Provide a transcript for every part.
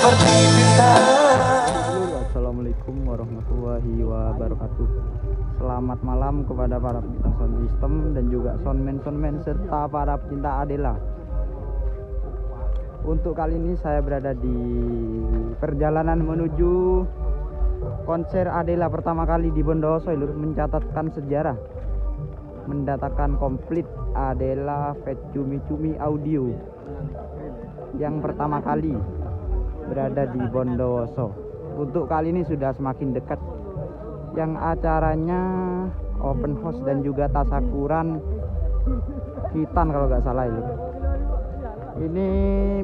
seperti bintang. Assalamualaikum warahmatullahi wabarakatuh. Selamat malam kepada para pecinta sound system dan juga soundman serta para pecinta Adela. Untuk kali ini saya berada di perjalanan menuju konser Adela pertama kali di Bondowoso, mencatatkan sejarah, mendatangkan komplit Adela Fet Cumi Cumi Audio yang pertama kali berada di Bondowoso. Untuk kali ini sudah semakin dekat, yang acaranya open house dan juga tasakuran hitan kalau nggak salah itu. Ini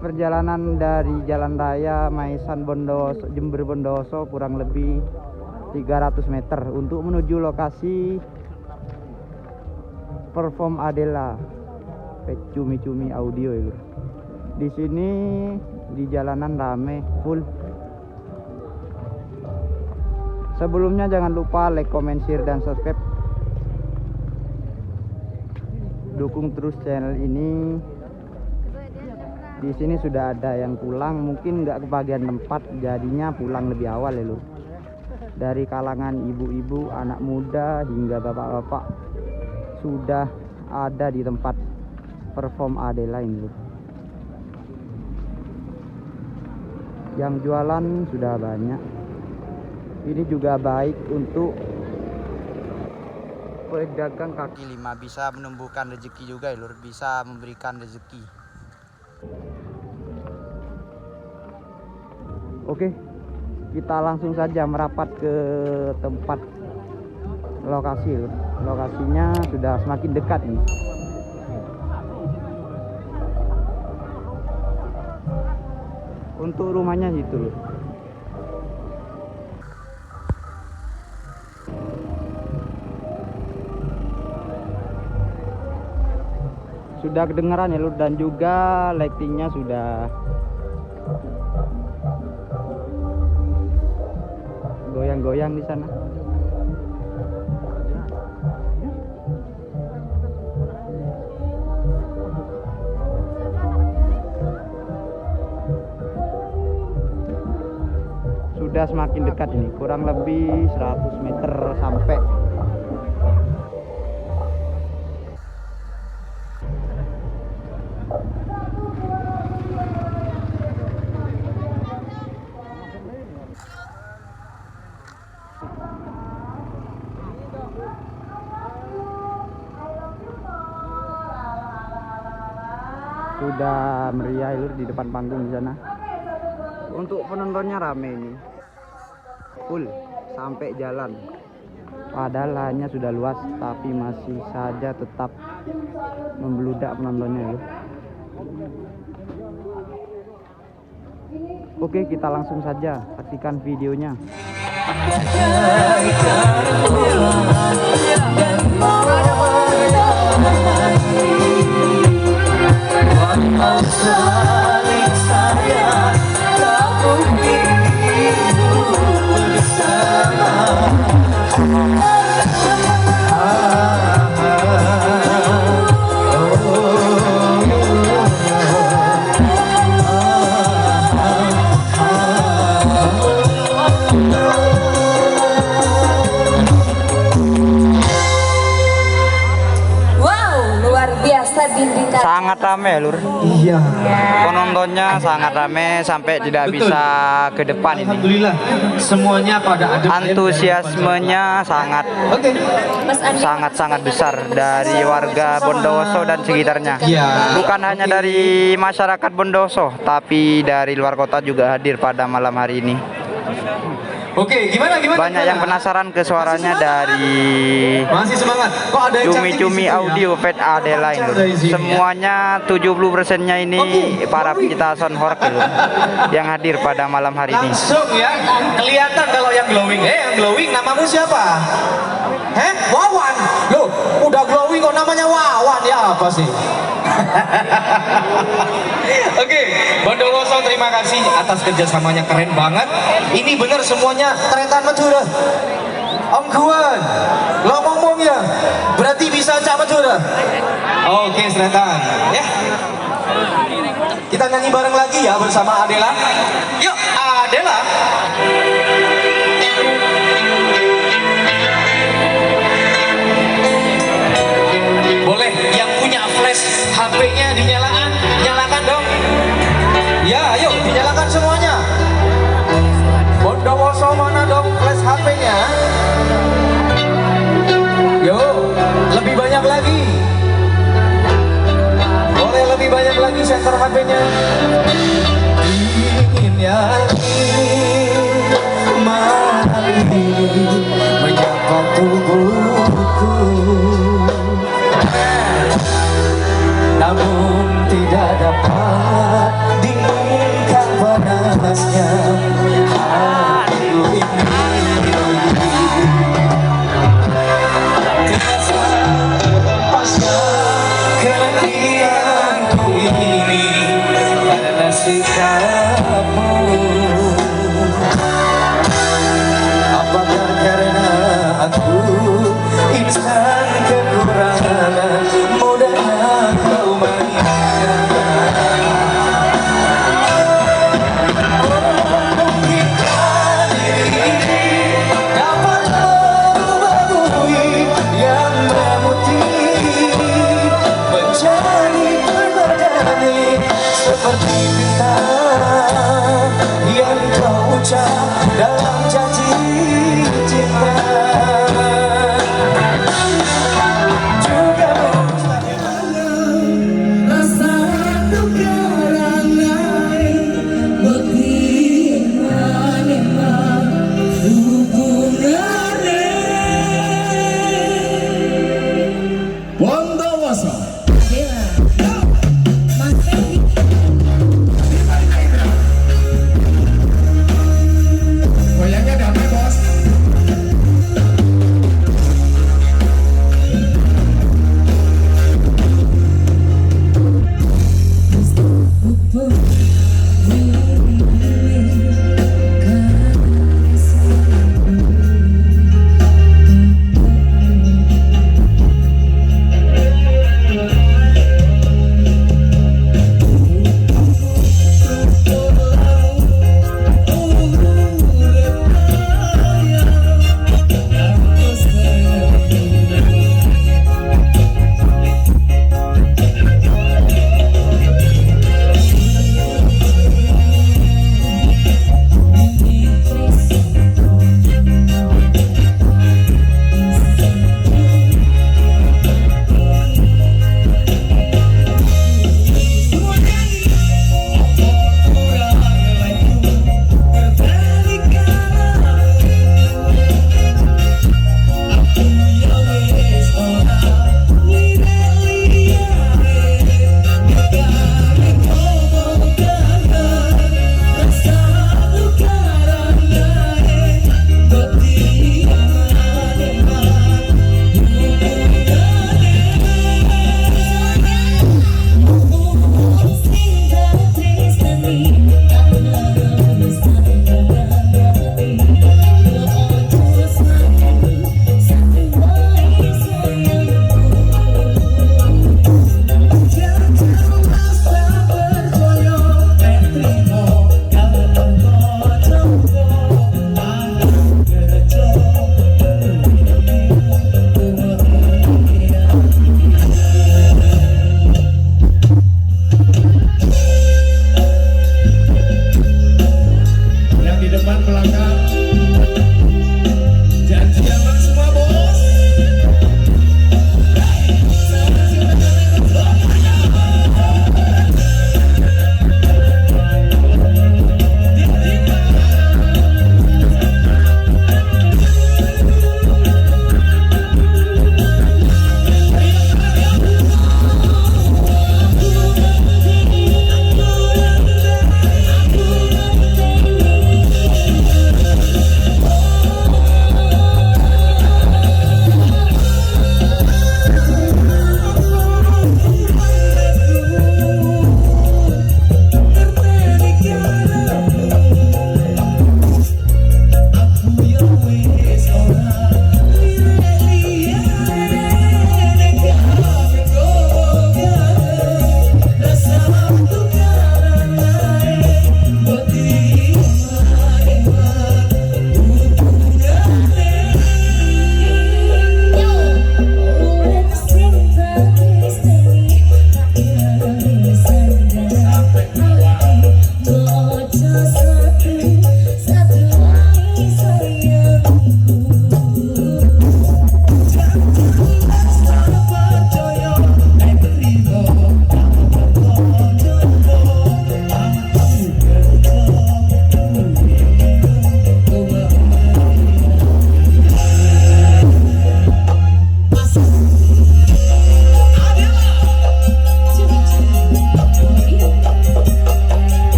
perjalanan dari Jalan Raya Maisan Bondowoso, Jember Bondowoso, kurang lebih 300 meter untuk menuju lokasi perform Adela Fet Cumi Cumi Audio itu. Di sini di jalanan rame full. Sebelumnya jangan lupa like, comment, share, dan subscribe. Dukung terus channel ini. Di sini sudah ada yang pulang, mungkin nggak kebagian tempat, jadinya pulang lebih awal ya lur. Dari kalangan ibu-ibu, anak muda hingga bapak-bapak sudah ada di tempat perform Adela ini lur. Yang jualan sudah banyak. Ini juga baik untuk pedagang kaki lima, bisa menumbuhkan rezeki juga ya lur, bisa memberikan rezeki. Oke, kita langsung saja merapat ke tempat lokasi lur. Lokasinya sudah semakin dekat ini. Untuk rumahnya gitu lur. Sudah kedengaran ya lur, dan juga lightingnya sudah goyang-goyang di sana. Sudah semakin dekat ini, kurang lebih 100 meter sampai. Sudah meriah lur di depan panggung di sana. Untuk penontonnya rame ini, full sampai jalan. Padahal lahannya sudah luas, tapi masih saja tetap membludak penontonnya lur. Oke, kita langsung saja saksikan videonya. Saling sayang, tak mungkin hidup bersama. Sangat rame lur. Iya. Penontonnya sangat rame sampai tidak Betul. bisa ke depan ini. Alhamdulillah semuanya pada adem. Antusiasmenya sangat sangat besar dari warga Bondowoso dan sekitarnya. Iya. Bukan hanya dari masyarakat Bondowoso, tapi dari luar kota juga hadir pada malam hari ini. Oke, gimana? Banyak yang penasaran ke suaranya dari Masih semangat. Kok ada yang cantik di Cumi-Cumi situ ya? Audio Fet Adela ini. Semuanya 70%-nya ini para pecinta sound horror yang hadir pada malam hari ini. Langsung ya, kelihatan kalau yang glowing. Yang glowing namamu siapa? Wawan. Loh, udah glowing kok namanya Wawan, ya apa sih? Oke, Bondowoso terima kasih atas kerjasamanya, keren banget. Ini bener semuanya teretan Madura. Om Guan, lo ngomong ya, berarti bisa Cak Madura. Oke, teretan ya. Kita nyanyi bareng lagi. lagi ya bersama Adela. Yuk Adela. Boleh yang punya flash HP-nya dinyalakan, nyalakan dong. Ya, ayo dinyalakan semuanya. Bondowoso mana dong flash HP-nya? Yuk, lebih banyak lagi. Boleh lebih banyak lagi senter HP-nya. Ingin yakin mari menyapa tubuhku, namun tidak dapat dinginkan panasnya hatiku ini. Terasa pasnya kematianku ini karena sikapmu. Apakah karena aku insan kekurangan, mudahnya kau mainkan. Mungkinkah diri dapat merubah bumi yang memutih menjadi berbeda seperti bintang yang kau ucap dalam janji cinta.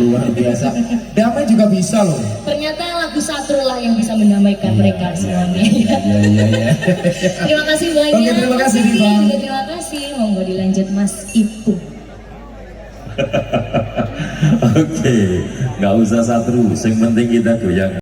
luar biasa. Damai juga bisa loh. Ternyata lagu Satru lah yang bisa mendamaikan mereka semuanya. Iya. Terima kasih banyak. Oke, terima kasih, Mas Ipung Diva. juga terima kasih. Monggo dilanjut Mas Ipung. Oke, nggak usah Satru, yang penting kita goyang.